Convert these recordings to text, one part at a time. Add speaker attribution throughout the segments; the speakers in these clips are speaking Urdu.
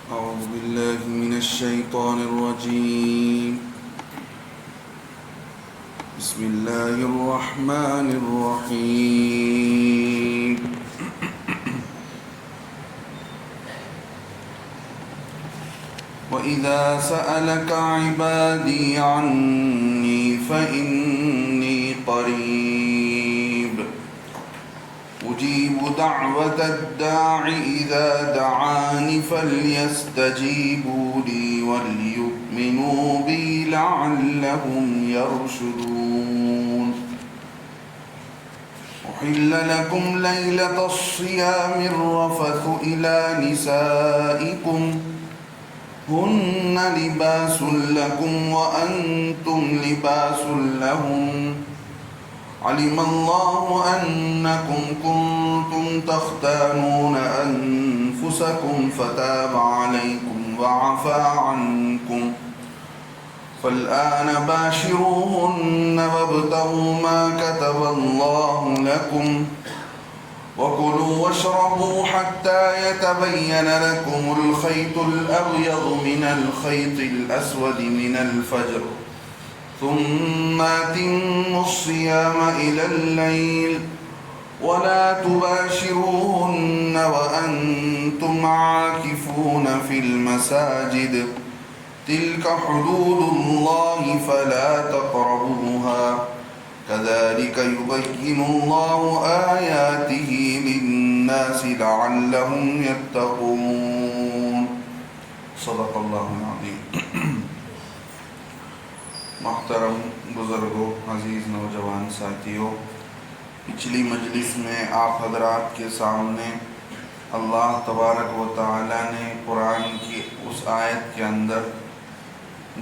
Speaker 1: أعوذ بالله من الشيطان الرجيم. بسم الله الرحمن الرحيم. وإذا سألك عبادي عني فإني قريب أجيب دعوة الداع إذا دعاني فليستجيبوا لي وليؤمنوا بي لعلهم يرشدون. أحل لكم ليلة الصيام الرفث إلى نسائكم هن لباس لكم وأنتم لباس لهم علم الله أنكم كنتم تختانون أنفسكم فتاب عليكم وعفى عنكم فالآن باشروهن وابتغوا ما كتب الله لكم وكلوا واشربوا حتى يتبين لكم الخيط الأبيض من الخيط الأسود من الفجر ثم أتموا الصيام إلى الليل ولا تباشروهن وأنتم عاكفون في المساجد تلك حدود الله فلا تقربوها كذلك يبين الله آياته للناس لعلهم يتقون. صدق اللہ العظیم. محترم بزرگوں، عزیز نوجوان ساتھیوں، پچھلی مجلس میں آپ حضرات کے سامنے اللہ تبارک و تعالی نے قرآن کی اس آیت کے اندر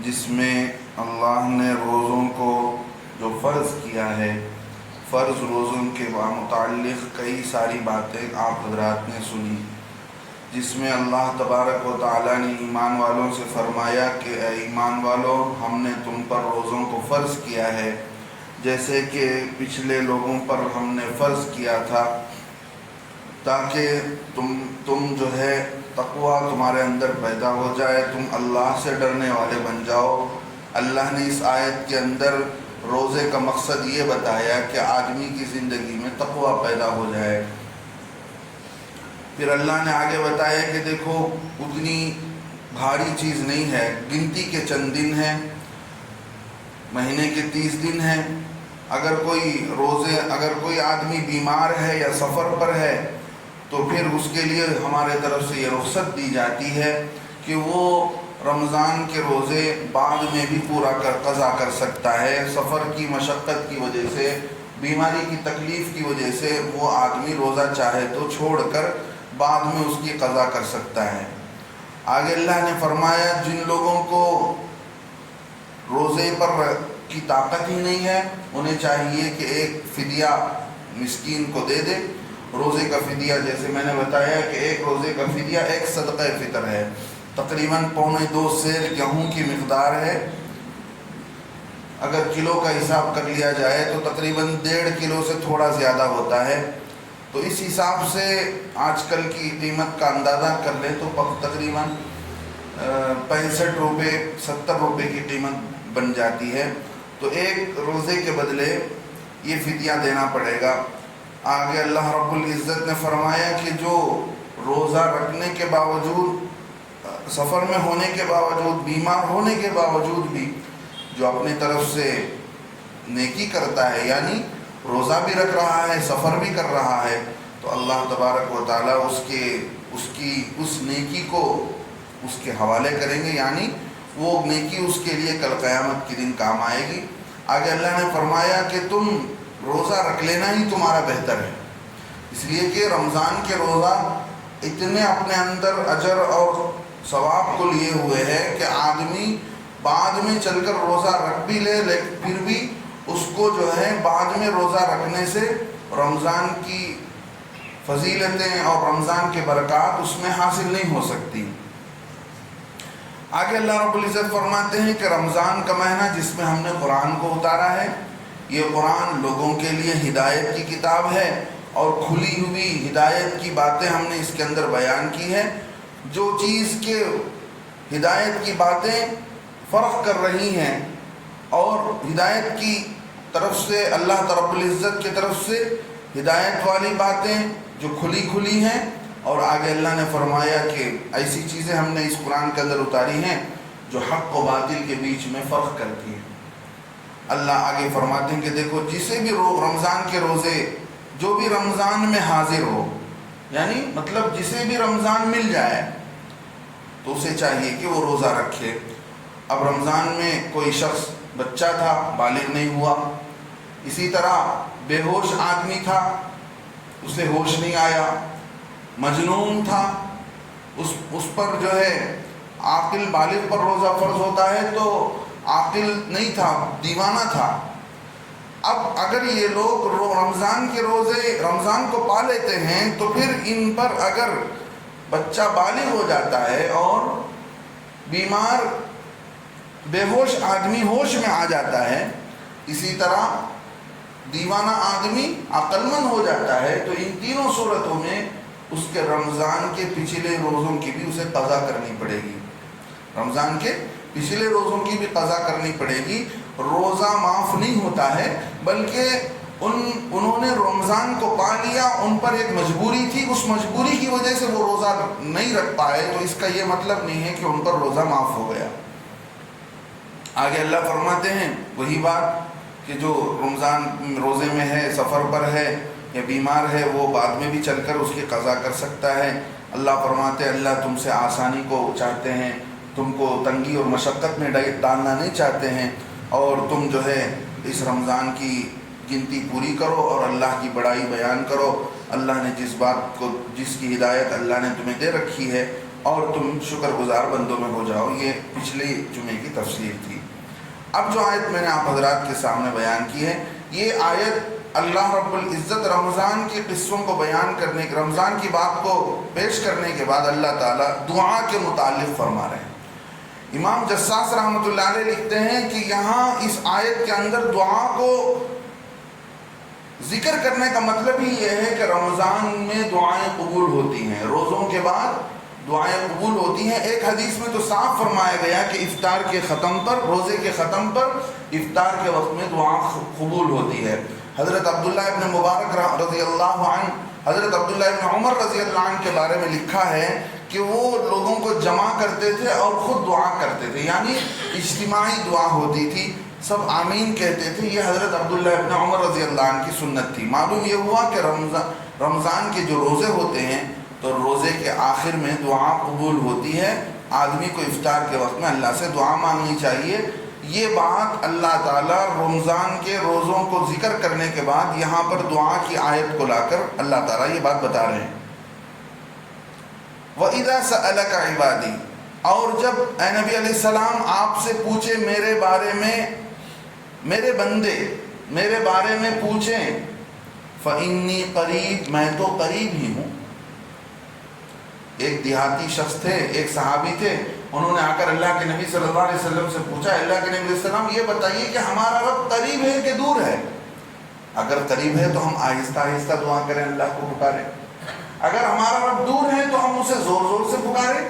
Speaker 1: جس میں اللہ نے روزوں کو جو فرض کیا ہے، فرض روزوں کے متعلق کئی ساری باتیں آپ حضرات نے سنی، جس میں اللہ تبارک و تعالیٰ نے ایمان والوں سے فرمایا کہ اے ایمان والوں، ہم نے تم پر روزوں کو فرض کیا ہے جیسے کہ پچھلے لوگوں پر ہم نے فرض کیا تھا، تاکہ تم جو ہے تقوی تمہارے اندر پیدا ہو جائے، تم اللہ سے ڈرنے والے بن جاؤ. اللہ نے اس آیت کے اندر روزے کا مقصد یہ بتایا کہ آدمی کی زندگی میں تقوی پیدا ہو جائے. پھر اللہ نے آگے بتایا کہ دیکھو اتنی بھاری چیز نہیں ہے، گنتی کے چند دن ہیں، مہینے کے 30 دن ہیں. اگر کوئی آدمی بیمار ہے یا سفر پر ہے تو پھر اس کے لیے ہمارے طرف سے یہ رخصت دی جاتی ہے کہ وہ رمضان کے روزے بعد میں بھی پورا قضا کر سکتا ہے. سفر کی مشقت کی وجہ سے، بیماری کی تکلیف کی وجہ سے وہ آدمی روزہ چاہے تو چھوڑ کر بعد میں اس کی قضا کر سکتا ہے. آگے اللہ نے فرمایا جن لوگوں کو روزے پر کی طاقت ہی نہیں ہے انہیں چاہیے کہ ایک فدیہ مسکین کو دے دے. روزے کا فدیہ جیسے میں نے بتایا کہ ایک روزے کا فدیہ ایک صدقہ فطر ہے، تقریباً 2.25 سیر گیہوں کی مقدار ہے. اگر کلو کا حساب کر لیا جائے تو تقریباً 1.5 کلو سے تھوڑا زیادہ ہوتا ہے. تو اس حساب سے آج کل کی قیمت کا اندازہ کر لیں تو تقریباً 65 روپے 70 روپے کی قیمت بن جاتی ہے. تو ایک روزے کے بدلے یہ فدیہ دینا پڑے گا. آگے اللہ رب العزت نے فرمایا کہ جو روزہ رکھنے کے باوجود، سفر میں ہونے کے باوجود، بیمار ہونے کے باوجود بھی جو اپنی طرف سے نیکی کرتا ہے، یعنی روزہ بھی رکھ رہا ہے، سفر بھی کر رہا ہے، تو اللہ تبارک و تعالیٰ اس نیکی کو اس کے حوالے کریں گے، یعنی وہ نیکی اس کے لیے کل قیامت کے دن کام آئے گی. آگے اللہ نے فرمایا کہ تم روزہ رکھ لینا ہی تمہارا بہتر ہے، اس لیے کہ رمضان کے روزہ اتنے اپنے اندر اجر اور ثواب کو لیے ہوئے ہیں کہ آدمی بعد میں چل کر روزہ رکھ بھی لے لیکن پھر بھی اس کو جو ہے بعد میں روزہ رکھنے سے رمضان کی فضیلتیں اور رمضان کے برکات اس میں حاصل نہیں ہو سکتی. آگے اللہ رب العزت فرماتے ہیں کہ رمضان کا مہینہ جس میں ہم نے قرآن کو اتارا ہے، یہ قرآن لوگوں کے لیے ہدایت کی کتاب ہے اور کھلی ہوئی ہدایت کی باتیں ہم نے اس کے اندر بیان کی ہے. جو چیز کے ہدایت کی باتیں فرق کر رہی ہیں اور ہدایت کی طرف سے اللہ رب العزت کی طرف سے ہدایت والی باتیں جو کھلی کھلی ہیں، اور آگے اللہ نے فرمایا کہ ایسی چیزیں ہم نے اس قرآن کے اندر اتاری ہیں جو حق و باطل کے بیچ میں فرق کرتی ہیں۔ اللہ آگے فرماتے ہیں کہ دیکھو جسے بھی رمضان کے روزے، جو بھی رمضان میں حاضر ہو، یعنی مطلب جسے بھی رمضان مل جائے تو اسے چاہیے کہ وہ روزہ رکھے۔ اب رمضان میں کوئی شخص بچہ تھا، بالغ نہیں ہوا، اسی طرح بے ہوش آدمی تھا، اسے ہوش نہیں آیا، مجنون تھا، اس پر جو ہے عاقل بالغ پر روزہ فرض ہوتا ہے تو عاقل نہیں تھا، دیوانہ تھا۔ اب اگر یہ لوگ رمضان کے روزے رمضان کو پا لیتے ہیں تو پھر ان پر اگر بچہ بالغ ہو جاتا ہے اور بیمار بے ہوش آدمی ہوش میں آ جاتا ہے، اسی طرح دیوانہ آدمی عقل مند ہو جاتا ہے، تو ان تینوں صورتوں میں اس کے رمضان کے پچھلے روزوں کی بھی اسے قضا کرنی پڑے گی، رمضان کے پچھلے روزوں کی بھی قضا کرنی پڑے گی۔ روزہ معاف نہیں ہوتا ہے، بلکہ انہوں نے رمضان کو پا لیا، ان پر ایک مجبوری تھی، اس مجبوری کی وجہ سے وہ روزہ نہیں رکھ پائے، تو اس کا یہ مطلب نہیں ہے کہ ان پر روزہ معاف ہو گیا۔ آگے اللہ فرماتے ہیں وہی بات کہ جو رمضان روزے میں ہے، سفر پر ہے یا بیمار ہے، وہ بعد میں بھی چل کر اس کی قضا کر سکتا ہے۔ اللہ فرماتے ہیں اللہ تم سے آسانی کو چاہتے ہیں، تم کو تنگی اور مشقت میں ڈالنا نہیں چاہتے ہیں، اور تم جو ہے اس رمضان کی گنتی پوری کرو اور اللہ کی بڑائی بیان کرو۔ اللہ نے جس کی ہدایت اللہ نے تمہیں دے رکھی ہے، اور تم شکر گزار بندوں میں ہو جاؤ۔ یہ پچھلے جمعے کی تفسیر تھی۔ اب جو آیت میں نے آپ حضرات کے سامنے بیان کی ہے، یہ آیت اللہ رب العزت رمضان کے قصوں کو بیان کرنے، رمضان کی بات کو پیش کرنے کے بعد اللہ تعالیٰ دعا کے متعلق فرما رہے ہیں۔ امام جساس رحمۃ اللہ علیہ لکھتے ہیں کہ یہاں اس آیت کے اندر دعا کو ذکر کرنے کا مطلب ہی یہ ہے کہ رمضان میں دعائیں قبول ہوتی ہیں، روزوں کے بعد دعائیں قبول ہوتی ہیں۔ ایک حدیث میں تو صاف فرمایا گیا کہ افطار کے ختم پر، روزے کے ختم پر افطار کے وقت میں دعا قبول ہوتی ہے۔ حضرت عبداللہ ابن مبارک رضی اللہ عنہ، حضرت عبداللہ ابن عمر رضی اللہ عنہ کے بارے میں لکھا ہے کہ وہ لوگوں کو جمع کرتے تھے اور خود دعا کرتے تھے، یعنی اجتماعی دعا ہوتی تھی، سب آمین کہتے تھے۔ یہ حضرت عبداللہ ابن عمر رضی اللہ عنہ کی سنت تھی۔ معلوم یہ ہوا کہ رمضان کے جو روزے ہوتے ہیں تو روزے کے آخر میں دعا قبول ہوتی ہے، آدمی کو افطار کے وقت میں اللہ سے دعا مانگنی چاہیے۔ یہ بات اللہ تعالیٰ رمضان کے روزوں کو ذکر کرنے کے بعد یہاں پر دعا کی آیت کو لا کر اللہ تعالیٰ یہ بات بتا رہے ہیں۔ وَإِذَا سَأَلَكَ عِبَادِي، اور جب اے نبی علیہ السلام آپ سے پوچھے میرے بارے میں، میرے بندے میرے بارے میں پوچھیں، فَإِنِّي قریب، میں تو قریب ہی ہوں۔ ایک دیہاتی شخص تھے، ایک صحابی تھے، انہوں نے آ کر اللہ کے نبی صلی اللہ علیہ وسلم سے پوچھا، اللہ کے نبی علیہ السلام یہ بتائیے کہ ہمارا رب قریب ہے کہ دور ہے؟ اگر قریب ہے تو ہم آہستہ آہستہ دعا کریں، اللہ کو پکاریں، اگر ہمارا رب دور ہے تو ہم اسے زور زور سے پکاریں۔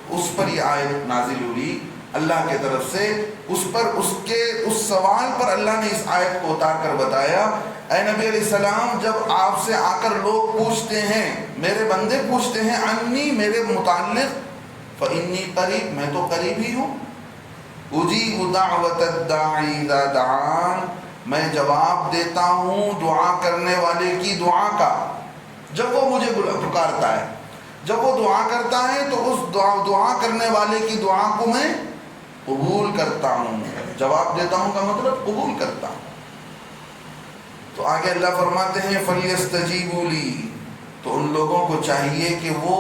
Speaker 1: اس پر یہ آیت نازل ہوئی اللہ کے طرف سے، اس سوال پر اللہ نے اس آیت کو اتار کر بتایا، اے نبی علیہ السلام جب آپ سے آ کر لوگ پوچھتے ہیں، میرے بندے پوچھتے ہیں انی، میرے متعلق، فإنی قریب، میں تو قریب ہی ہوں، اجیب دعوت الداعی اذا دعان، میں جواب دیتا ہوں دعا کرنے والے کی دعا کا جب وہ مجھے پکارتا ہے، جب وہ دعا کرتا ہے تو اس دعا کرنے والے کی دعا کو میں قبول کرتا ہوں۔ جواب دیتا ہوں کا مطلب قبول کرتا ہوں۔ تو آگے اللہ فرماتے ہیں فَلْيَسْتَجِيبُوا لِي، تو ان لوگوں کو چاہیے کہ وہ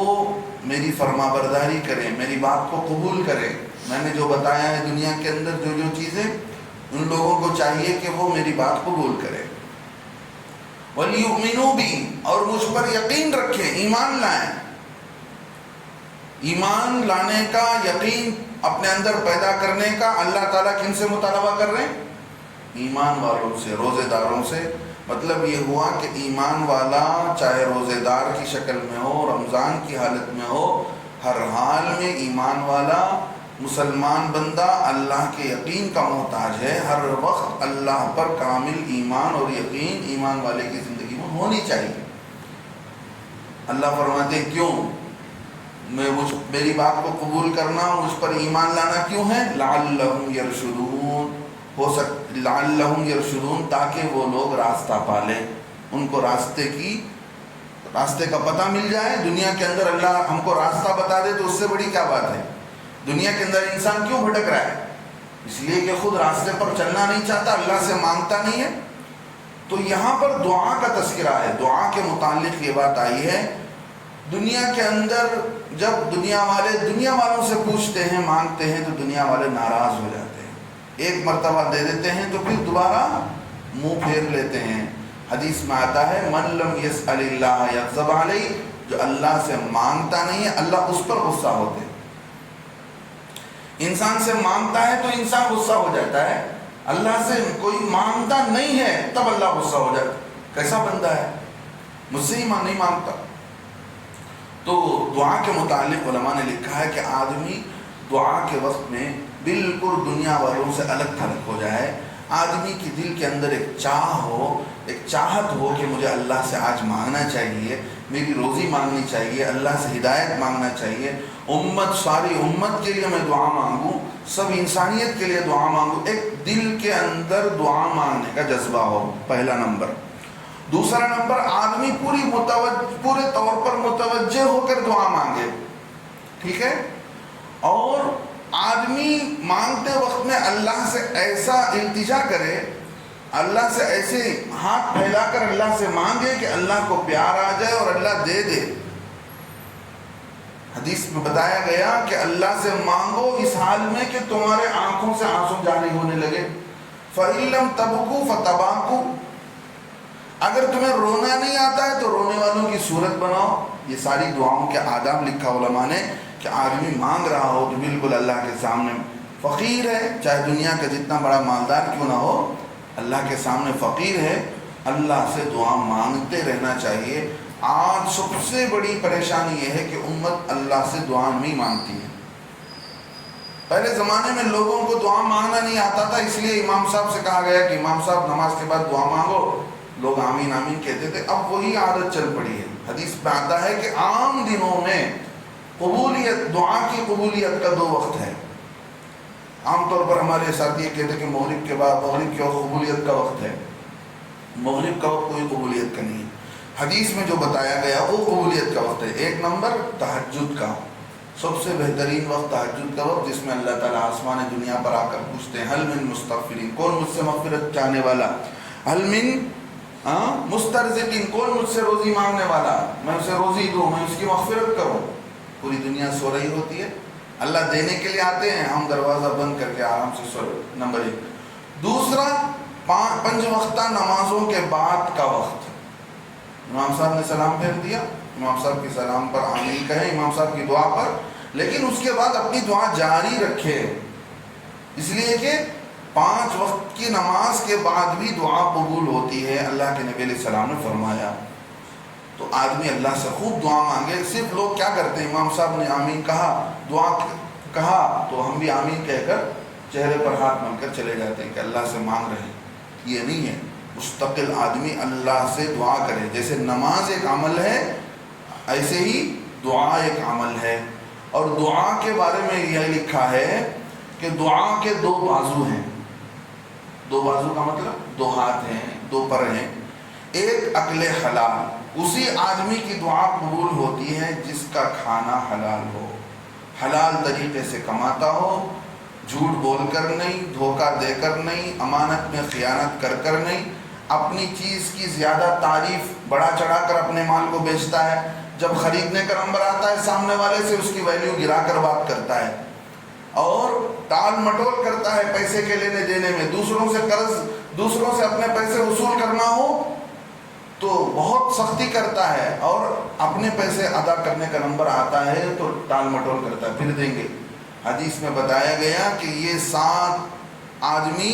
Speaker 1: میری فرما برداری کریں، میری بات کو قبول کریں۔ میں نے جو بتایا ہے دنیا کے اندر جو چیزیں، ان لوگوں کو چاہیے کہ وہ میری بات قبول کریں۔ وَلْيُؤْمِنُوا بِي، اور مجھ پر یقین رکھیں، ایمان لائیں۔ ایمان لانے کا، یقین اپنے اندر پیدا کرنے کا اللہ تعالیٰ کن سے مطالبہ کر رہے ہیں؟ ایمان والوں سے، روزے داروں سے۔ مطلب یہ ہوا کہ ایمان والا چاہے روزے دار کی شکل میں ہو، رمضان کی حالت میں ہو، ہر حال میں ایمان والا مسلمان بندہ اللہ کے یقین کا محتاج ہے. ہر وقت اللہ پر کامل ایمان اور یقین ایمان والے کی زندگی میں ہونی چاہیے. اللہ فرماتے ہیں کیوں؟ میری بات کو قبول کرنا، مجھ پر ایمان لانا کیوں ہے؟ لعلہم یرشدون، لعلہم یرشدون، تاکہ وہ لوگ راستہ پالیں، ان کو راستے کا پتہ مل جائے. دنیا کے اندر اللہ ہم کو راستہ بتا دے تو اس سے بڑی کیا بات ہے. دنیا کے اندر انسان کیوں بھٹک رہا ہے؟ اس لیے کہ خود راستے پر چلنا نہیں چاہتا، اللہ سے مانگتا نہیں ہے. تو یہاں پر دعا کا تذکرہ ہے. دعا کے متعلق یہ بات آئی ہے، دنیا کے اندر جب دنیا والوں سے پوچھتے ہیں، مانگتے ہیں تو دنیا والے ناراض ہو جاتے ہیں. ایک مرتبہ دے دیتے ہیں تو پھر دوبارہ منہ پھیر لیتے ہیں. حدیث میں آتا ہے من لم یسأل اللہ یغضب علیہ، جو اللہ سے مانگتا نہیں ہے اللہ اس پر غصہ ہوتے ہیں. انسان سے مانگتا ہے تو انسان غصہ ہو جاتا ہے، اللہ سے کوئی مانگتا نہیں ہے تب اللہ غصہ ہو جاتا ہے. کیسا بندہ ہے، مجھ سے ہی نہیں مانگتا. تو دعا کے متعلق علماء نے لکھا ہے کہ آدمی دعا کے وقت میں بالکل دنیا والوں سے الگ تھلگ ہو جائے. آدمی کی دل کے اندر ایک چاہت ہو کہ مجھے اللہ سے آج مانگنا چاہیے، میری روزی مانگنی چاہیے، اللہ سے ہدایت مانگنا چاہیے، ساری امت کے لیے میں دعا مانگوں، سب انسانیت کے لیے دعا مانگوں. ایک دل کے اندر دعا مانگنے کا جذبہ ہو، پہلا نمبر. دوسرا نمبر، آدمی پورے طور پر متوجہ ہو کر دعا مانگے. ٹھیک ہے؟ اور آدمی مانگتے وقت میں اللہ سے ایسا التجا کرے، اللہ سے ایسے ہاتھ پھیلا کر اللہ سے مانگے کہ اللہ کو پیار آ جائے اور اللہ دے دے. حدیث میں بتایا گیا کہ اللہ سے مانگو اس حال میں کہ تمہارے آنکھوں سے آنسو جاری ہونے لگے. فَإِن لَمْ تَبْكُوا فَتَبَاكُوا، اگر تمہیں رونا نہیں آتا ہے تو رونے والوں کی صورت بناؤ. یہ ساری دعاؤں کے آداب لکھا علماء نے کہ آدمی مانگ رہا ہو تو بالکل اللہ کے سامنے فقیر ہے، چاہے دنیا کا جتنا بڑا مالدار کیوں نہ ہو، اللہ کے سامنے فقیر ہے، اللہ سے دعا مانگتے رہنا چاہیے. آج سب سے بڑی پریشانی یہ ہے کہ امت اللہ سے دعا نہیں مانگتی ہے. پہلے زمانے میں لوگوں کو دعا مانگنا نہیں آتا تھا، اس لیے امام صاحب سے کہا گیا کہ امام صاحب نماز کے بعد دعا مانگو، لوگ آمین آمین کہتے تھے. اب وہی عادت چل پڑی ہے. حدیث میں آتا ہے کہ عام دنوں میں دعا کی قبولیت کا 2 وقت ہے. عام طور پر ہمارے ساتھی یہ کہتے ہیں کہ مغرب کے بعد، مغرب کی قبولیت کا وقت ہے. مغرب کا وقت کوئی قبولیت کا نہیں ہے. حدیث میں جو بتایا گیا وہ قبولیت کا وقت ہے. 1 نمبر تہجد کا، سب سے بہترین وقت تہجد کا وقت، جس میں اللہ تعالیٰ آسمان دنیا پر آ کر پوچھتے ہیں حل من مستغفرین، کون مجھ سے مغفرت چاہنے والا، حل من مسترزقین، کون مجھ سے روزی مانگنے والا، میں اسے روزی دوں، میں اس کی مغفرت کروں. پوری دنیا سو رہی ہوتی ہے، اللہ دینے کے لیے آتے ہیں، ہم دروازہ بند کر کے آرام سے سو رہے. نمبر 1. دوسرا 5 وقتہ نمازوں کے بعد کا وقت. امام صاحب نے سلام پھیر دیا، امام صاحب کے سلام پر آمین کہیں، امام صاحب کی دعا پر، لیکن اس کے بعد اپنی دعا جاری رکھے، اس لیے کہ 5 وقت کی نماز کے بعد بھی دعا قبول ہوتی ہے، اللہ کے نبی علیہ السلام نے فرمایا. تو آدمی اللہ سے خوب دعا مانگے. صرف لوگ کیا کرتے ہیں، امام صاحب نے آمین کہا، دعا کہا تو ہم بھی آمین کہہ کر چہرے پر ہاتھ مل کر چلے جاتے ہیں کہ اللہ سے مانگ رہے ہیں. یہ نہیں ہے. مستقل آدمی اللہ سے دعا کرے. جیسے نماز ایک عمل ہے، ایسے ہی دعا ایک عمل ہے. اور دعا کے بارے میں یہ لکھا ہے کہ دعا کے 2 بازو ہیں. 2 بازو کا مطلب 2 ہاتھ ہیں، 2 پر ہیں. ایک عقل حلال، اسی آدمی کی دعا قبول ہوتی ہے جس کا کھانا حلال ہو، حلال طریقے سے کماتا ہو، جھوٹ بول کر نہیں، دھوکہ دے کر نہیں، امانت میں خیانت کر کر نہیں، اپنی چیز کی زیادہ تعریف بڑا چڑھا کر اپنے مال کو بیچتا ہے، جب خریدنے کا نمبر آتا ہے سامنے والے سے اس کی ویلیو گرا کر بات کرتا ہے، اور ٹال مٹول کرتا ہے پیسے کے لینے دینے میں. دوسروں سے اپنے پیسے وصول کرنا ہو تو بہت سختی کرتا ہے، اور اپنے پیسے ادا کرنے کا نمبر آتا ہے تو ٹال مٹول کرتا ہے، پھر دیں گے. حدیث میں بتایا گیا کہ یہ 7 آدمی،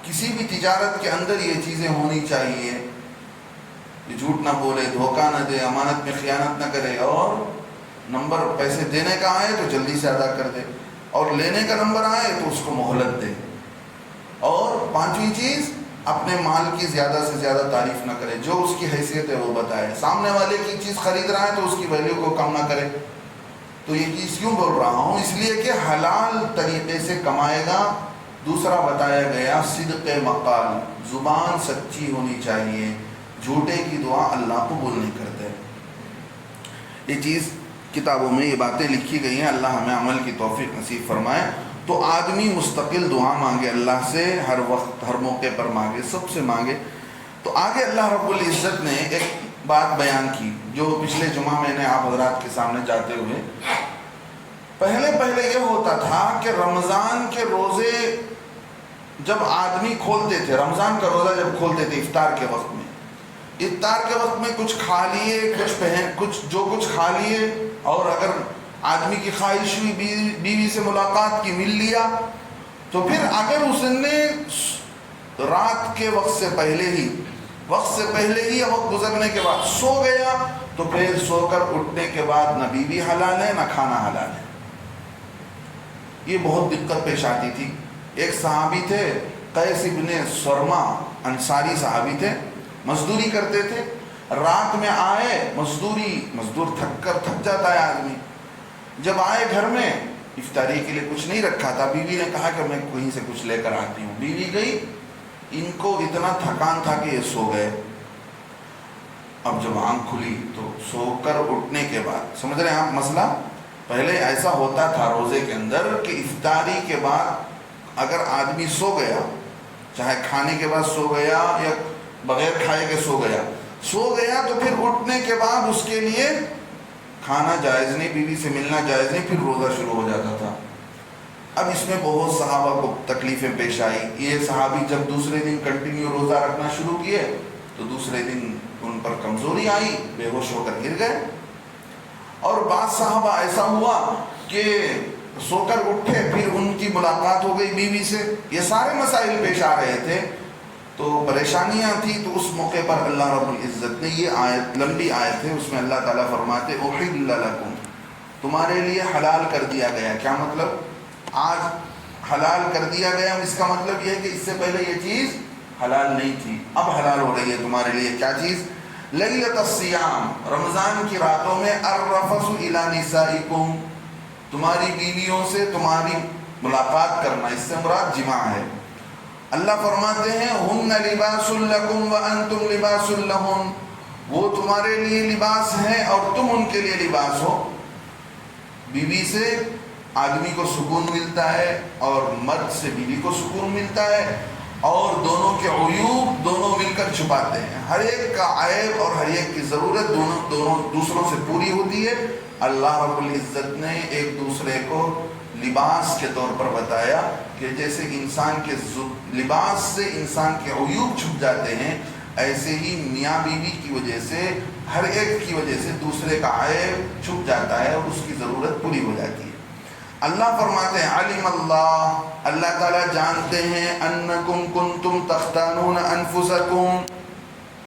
Speaker 1: کسی بھی تجارت کے اندر یہ چیزیں ہونی چاہیے. یہ جھوٹ نہ بولے، دھوکہ نہ دے، امانت میں خیانت نہ کرے، اور نمبر پیسے دینے کا آئے تو جلدی سے ادا کر دے، اور لینے کا نمبر آئے تو اس کو مہلت دے۔ اور پانچویں چیز، اپنے مال کی زیادہ سے زیادہ تعریف نہ کرے، جو اس کی حیثیت ہے وہ بتائے، سامنے والے کی چیز خرید رہا ہے تو اس کی ویلیو کو کم نہ کرے۔ تو یہ چیز کیوں بول رہا ہوں؟ اس لیے کہ حلال طریقے سے کمائے گا۔ دوسرا بتایا گیا صدق مقال، زبان سچی ہونی چاہیے، جھوٹے کی دعا اللہ قبول نہیں کرتے۔ یہ چیز کتابوں میں یہ باتیں لکھی گئی ہیں، اللہ ہمیں عمل کی توفیق نصیب فرمائے۔ تو آدمی مستقل دعا مانگے اللہ سے، ہر وقت ہر موقع پر مانگے، سب سے مانگے۔ تو آگے اللہ رب العزت نے ایک بات بیان کی جو پچھلے جمعہ میں نے آپ حضرات کے سامنے جاتے ہوئے، پہلے یہ ہوتا تھا کہ رمضان کے روزے جب آدمی کھولتے تھے، رمضان کا روزہ جب کھولتے تھے افطار کے وقت میں کچھ کھا لیے، کچھ کھا لیے، اور اگر آدمی کی خواہش ہوئی بیوی سے ملاقات کی، مل لیا، تو پھر اگر اس نے رات کے وقت سے پہلے ہی یا وقت گزرنے کے بعد سو گیا، تو پھر سو کر اٹھنے کے بعد نہ بیوی حلال ہے نہ کھانا حلال ہے۔ یہ بہت دقت پیش آتی تھی۔ ایک صحابی تھے قیس ابن سرما، انصاری صحابی تھے، مزدوری کرتے تھے، رات میں آئے، مزدور تھک جاتا ہے آدمی، جب آئے گھر میں افطاری کے لیے کچھ نہیں رکھا تھا، بیوی نے کہا کہ میں کہیں سے کچھ لے کر آتی ہوں، بیوی گئی، ان کو اتنا تھکان تھا کہ یہ سو گئے۔ اب جب آنکھ کھلی تو سو کر اٹھنے کے بعد، سمجھ رہے ہیں آپ مسئلہ؟ پہلے ایسا ہوتا تھا روزے کے اندر کہ افطاری کے بعد اگر آدمی سو گیا، چاہے کھانے کے بعد سو گیا یا بغیر کھائے کے سو گیا تو پھر اٹھنے کے بعد اس کے لیے کھانا جائز نہیں، بیوی سے ملنا جائز نہیں، پھر روزہ شروع ہو جاتا تھا۔ اب اس میں بہت صحابہ کو تکلیفیں پیش آئی۔ یہ صحابی جب دوسرے دن کنٹینیو روزہ رکھنا شروع کیے تو دوسرے دن ان پر کمزوری آئی، بے ہوش ہو کر گر گئے۔ اور بعض صحابہ ایسا ہوا کہ سو کر اٹھے، پھر ان کی ملاقات ہو گئی بیوی سے، یہ سارے مسائل پیش آ رہے تھے، تو پریشانیاں تھیں۔ تو اس موقع پر اللہ رب العزت نے یہ آیت، لمبی آیت ہے، اس میں اللہ تعالیٰ فرماتے احل لکم، تمہارے لیے حلال کر دیا گیا۔ کیا مطلب؟ آج حلال کر دیا گیا، اس کا مطلب یہ ہے کہ اس سے پہلے یہ چیز حلال نہیں تھی، اب حلال ہو رہی ہے تمہارے لیے۔ کیا چیز؟ لیلۃ الصیام، رمضان کی راتوں میں، الرفث الی نسائکم، تمہاری بیویوں سے تمہاری ملاقات کرنا، اس سے مراد جماع ہے۔ اللہ فرماتے ہیں ہن لباس لکم وانتم لباس لہن، وہ تمہارے لیے لباس ہیں اور تم ان کے لیے لباس ہو۔ بیوی سے آدمی کو سکون ملتا ہے اور مرد سے بیوی کو سکون ملتا ہے، اور دونوں کے عیوب دونوں مل کر چھپاتے ہیں، ہر ایک کا عیب اور ہر ایک کی ضرورت دونوں دوسروں سے پوری ہوتی ہے۔ اللہ رب العزت نے ایک دوسرے کو لباس کے طور پر بتایا کہ جیسے انسان کے لباس سے انسان کے عیوب چھپ جاتے ہیں، ایسے ہی میاں بیوی کی وجہ سے، ہر ایک کی وجہ سے دوسرے کا عیب چھپ جاتا ہے اور اس کی ضرورت پوری ہو جاتی ہے۔ اللہ فرماتے ہیں علم اللہ، اللہ تعالیٰ جانتے ہیں انکم کنتم تختانون انفسکم،